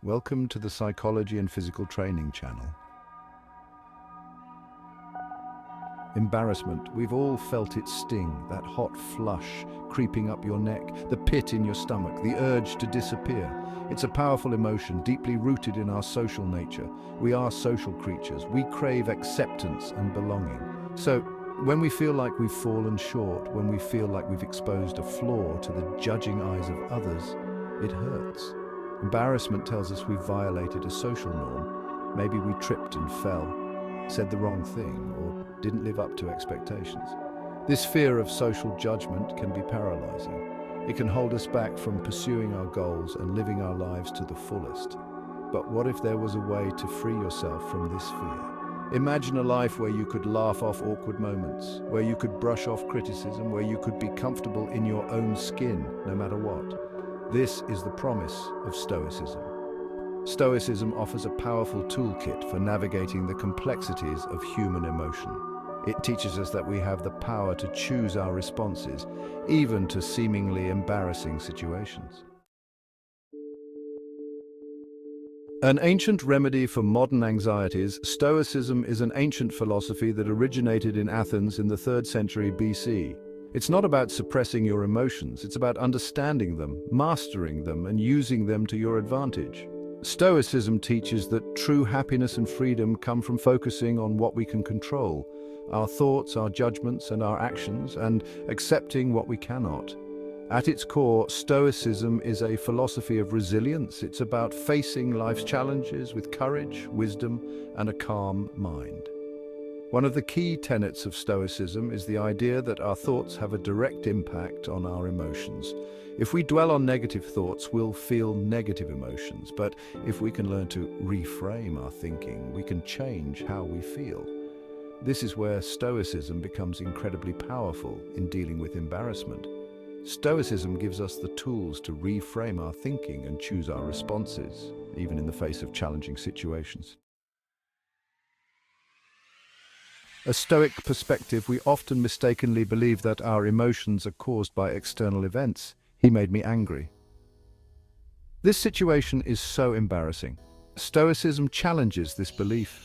Welcome to the Psychology and Physical Training channel. Embarrassment. We've all felt its sting, that hot flush creeping up your neck, the pit in your stomach, the urge to disappear. It's a powerful emotion, deeply rooted in our social nature. We are social creatures. We crave acceptance and belonging. So, when we feel like we've fallen short, when we feel like we've exposed a flaw to the judging eyes of others, it hurts. Embarrassment tells us we've violated a social norm. Maybe we tripped and fell, said the wrong thing, or didn't live up to expectations. This fear of social judgment can be paralyzing. It can hold us back from pursuing our goals and living our lives to the fullest. But what if there was a way to free yourself from this fear? Imagine a life where you could laugh off awkward moments, where you could brush off criticism, where you could be comfortable in your own skin, no matter what. This is the promise of Stoicism. Stoicism offers a powerful toolkit for navigating the complexities of human emotion. It teaches us that we have the power to choose our responses, even to seemingly embarrassing situations. An ancient remedy for modern anxieties, Stoicism is an ancient philosophy that originated in Athens in the 3rd century BC. It's not about suppressing your emotions, it's about understanding them, mastering them, and using them to your advantage. Stoicism teaches that true happiness and freedom come from focusing on what we can control, our thoughts, our judgments, and our actions, and accepting what we cannot. At its core, Stoicism is a philosophy of resilience. It's about facing life's challenges with courage, wisdom, and a calm mind. One of the key tenets of Stoicism is the idea that our thoughts have a direct impact on our emotions. If we dwell on negative thoughts, we'll feel negative emotions, but if we can learn to reframe our thinking, we can change how we feel. This is where Stoicism becomes incredibly powerful in dealing with embarrassment. Stoicism gives us the tools to reframe our thinking and choose our responses, even in the face of challenging situations. A Stoic perspective, we often mistakenly believe that our emotions are caused by external events. He made me angry. This situation is so embarrassing. Stoicism challenges this belief.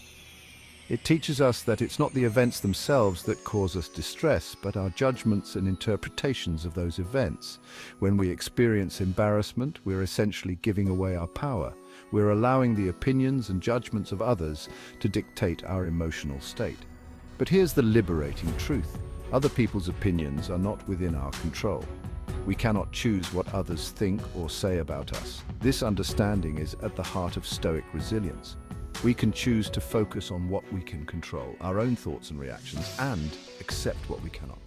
It teaches us that it's not the events themselves that cause us distress, but our judgments and interpretations of those events. When we experience embarrassment, we're essentially giving away our power. We're allowing the opinions and judgments of others to dictate our emotional state. But here's the liberating truth. Other people's opinions are not within our control. We cannot choose what others think or say about us. This understanding is at the heart of Stoic resilience. We can choose to focus on what we can control, our own thoughts and reactions, and accept what we cannot.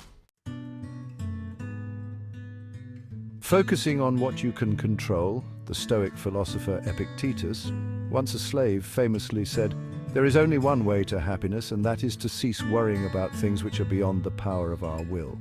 Focusing on what you can control, the Stoic philosopher Epictetus, once a slave, famously said, "There is only one way to happiness, and that is to cease worrying about things which are beyond the power of our will."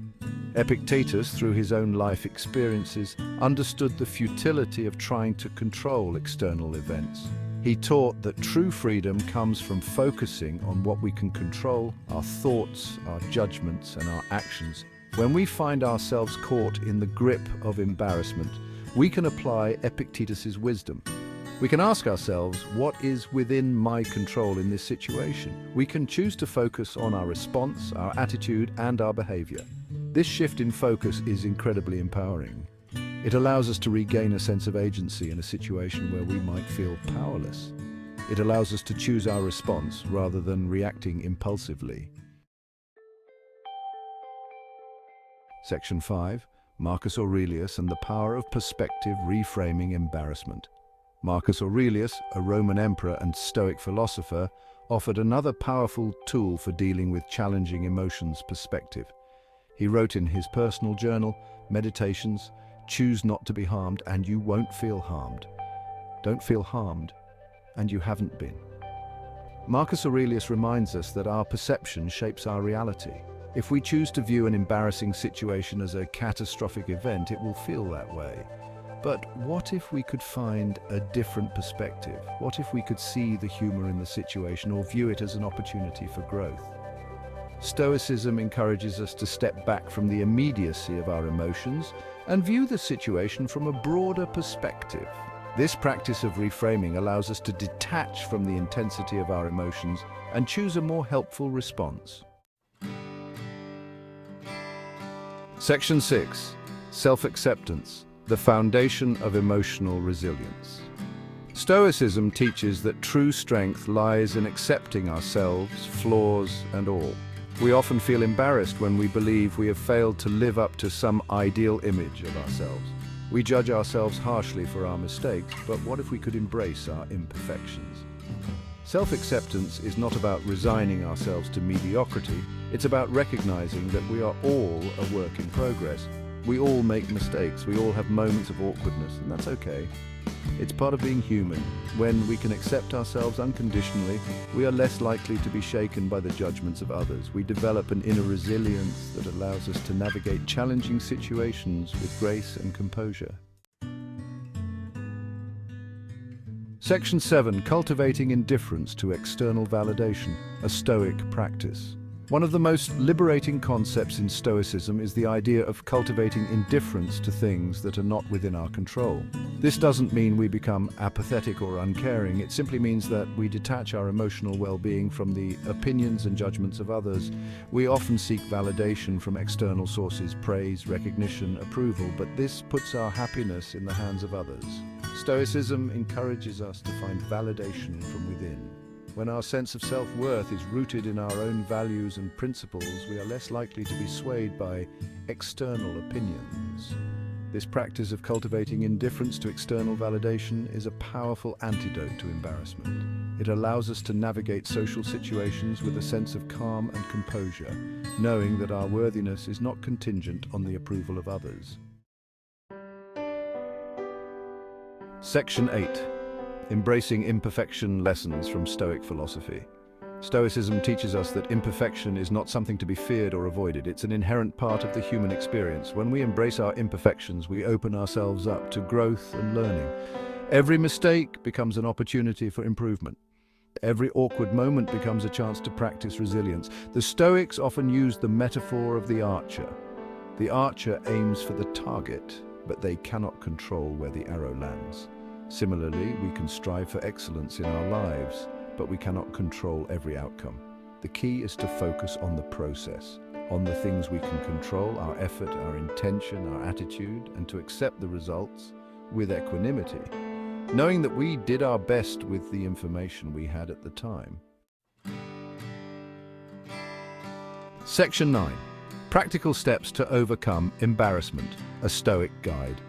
Epictetus, through his own life experiences, understood the futility of trying to control external events. He taught that true freedom comes from focusing on what we can control, our thoughts, our judgments, and our actions. When we find ourselves caught in the grip of embarrassment, we can apply Epictetus's wisdom. We can ask ourselves, what is within my control in this situation? We can choose to focus on our response, our attitude, and our behavior. This shift in focus is incredibly empowering. It allows us to regain a sense of agency in a situation where we might feel powerless. It allows us to choose our response rather than reacting impulsively. Section 5. Marcus Aurelius and the Power of Perspective Reframing Embarrassment. Marcus Aurelius, a Roman emperor and Stoic philosopher, offered another powerful tool for dealing with challenging emotions: perspective. He wrote in his personal journal, Meditations, "Choose not to be harmed, and you won't feel harmed. Don't feel harmed, and you haven't been." Marcus Aurelius reminds us that our perception shapes our reality. If we choose to view an embarrassing situation as a catastrophic event, it will feel that way. But what if we could find a different perspective? What if we could see the humor in the situation or view it as an opportunity for growth? Stoicism encourages us to step back from the immediacy of our emotions and view the situation from a broader perspective. This practice of reframing allows us to detach from the intensity of our emotions and choose a more helpful response. Section 6. Self-acceptance, the foundation of emotional resilience. Stoicism teaches that true strength lies in accepting ourselves, flaws and all. We often feel embarrassed when we believe we have failed to live up to some ideal image of ourselves. We judge ourselves harshly for our mistakes, but what if we could embrace our imperfections? Self-acceptance is not about resigning ourselves to mediocrity, it's about recognizing that we are all a work in progress. We all make mistakes, we all have moments of awkwardness, and that's okay. It's part of being human. When we can accept ourselves unconditionally, we are less likely to be shaken by the judgments of others. We develop an inner resilience that allows us to navigate challenging situations with grace and composure. Section 7. Cultivating indifference to external validation, a Stoic practice. One of the most liberating concepts in Stoicism is the idea of cultivating indifference to things that are not within our control. This doesn't mean we become apathetic or uncaring, it simply means that we detach our emotional well-being from the opinions and judgments of others. We often seek validation from external sources, praise, recognition, approval, but this puts our happiness in the hands of others. Stoicism encourages us to find validation from within. When our sense of self-worth is rooted in our own values and principles, we are less likely to be swayed by external opinions. This practice of cultivating indifference to external validation is a powerful antidote to embarrassment. It allows us to navigate social situations with a sense of calm and composure, knowing that our worthiness is not contingent on the approval of others. Section 8. Embracing imperfection, lessons from Stoic philosophy. Stoicism teaches us that imperfection is not something to be feared or avoided. It's an inherent part of the human experience. When we embrace our imperfections, we open ourselves up to growth and learning. Every mistake becomes an opportunity for improvement. Every awkward moment becomes a chance to practice resilience. The Stoics often use the metaphor of the archer. The archer aims for the target, but they cannot control where the arrow lands. Similarly, we can strive for excellence in our lives, but we cannot control every outcome. The key is to focus on the process, on the things we can control, our effort, our intention, our attitude, and to accept the results with equanimity, knowing that we did our best with the information we had at the time. Section 9. Practical steps to overcome embarrassment, a Stoic guide.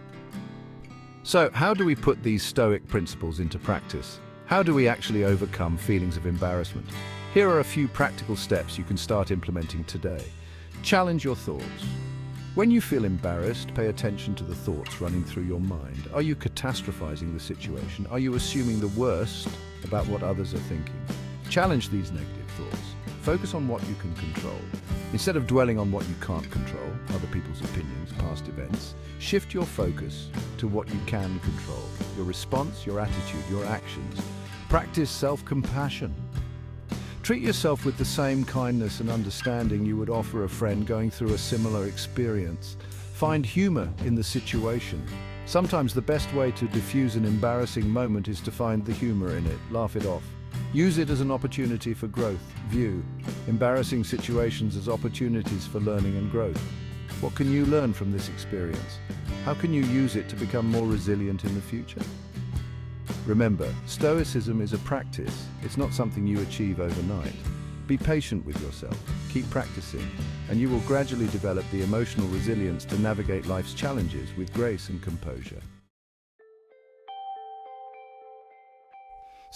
So, how do we put these Stoic principles into practice? How do we actually overcome feelings of embarrassment? Here are a few practical steps you can start implementing today. Challenge your thoughts. When you feel embarrassed, pay attention to the thoughts running through your mind. Are you catastrophizing the situation? Are you assuming the worst about what others are thinking? Challenge these negative thoughts. Focus on what you can control. Instead of dwelling on what you can't control, other people's opinions, past events, shift your focus to what you can control. Your response, your attitude, your actions. Practice self-compassion. Treat yourself with the same kindness and understanding you would offer a friend going through a similar experience. Find humor in the situation. Sometimes the best way to diffuse an embarrassing moment is to find the humor in it. Laugh it off. Use it as an opportunity for growth. View embarrassing situations as opportunities for learning and growth. What can you learn from this experience? How can you use it to become more resilient in the future? Remember, Stoicism is a practice. It's not something you achieve overnight. Be patient with yourself, keep practicing, and you will gradually develop the emotional resilience to navigate life's challenges with grace and composure.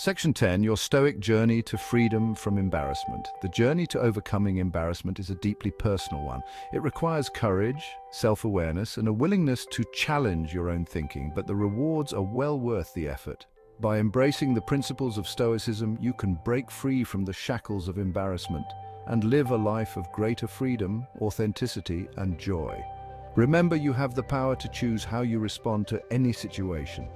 Section 10. Your Stoic journey to freedom from embarrassment. The journey to overcoming embarrassment is a deeply personal one. It requires courage, self-awareness, and a willingness to challenge your own thinking, but the rewards are well worth the effort. By embracing the principles of Stoicism, you can break free from the shackles of embarrassment and live a life of greater freedom, authenticity, and joy. Remember, you have the power to choose how you respond to any situation.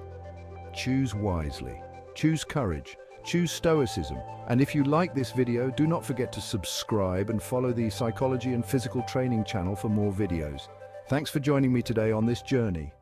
Choose wisely. Choose courage, choose Stoicism, and if you like this video, do not forget to subscribe and follow the Psychology and Physical Training channel for more videos. Thanks for joining me today on this journey.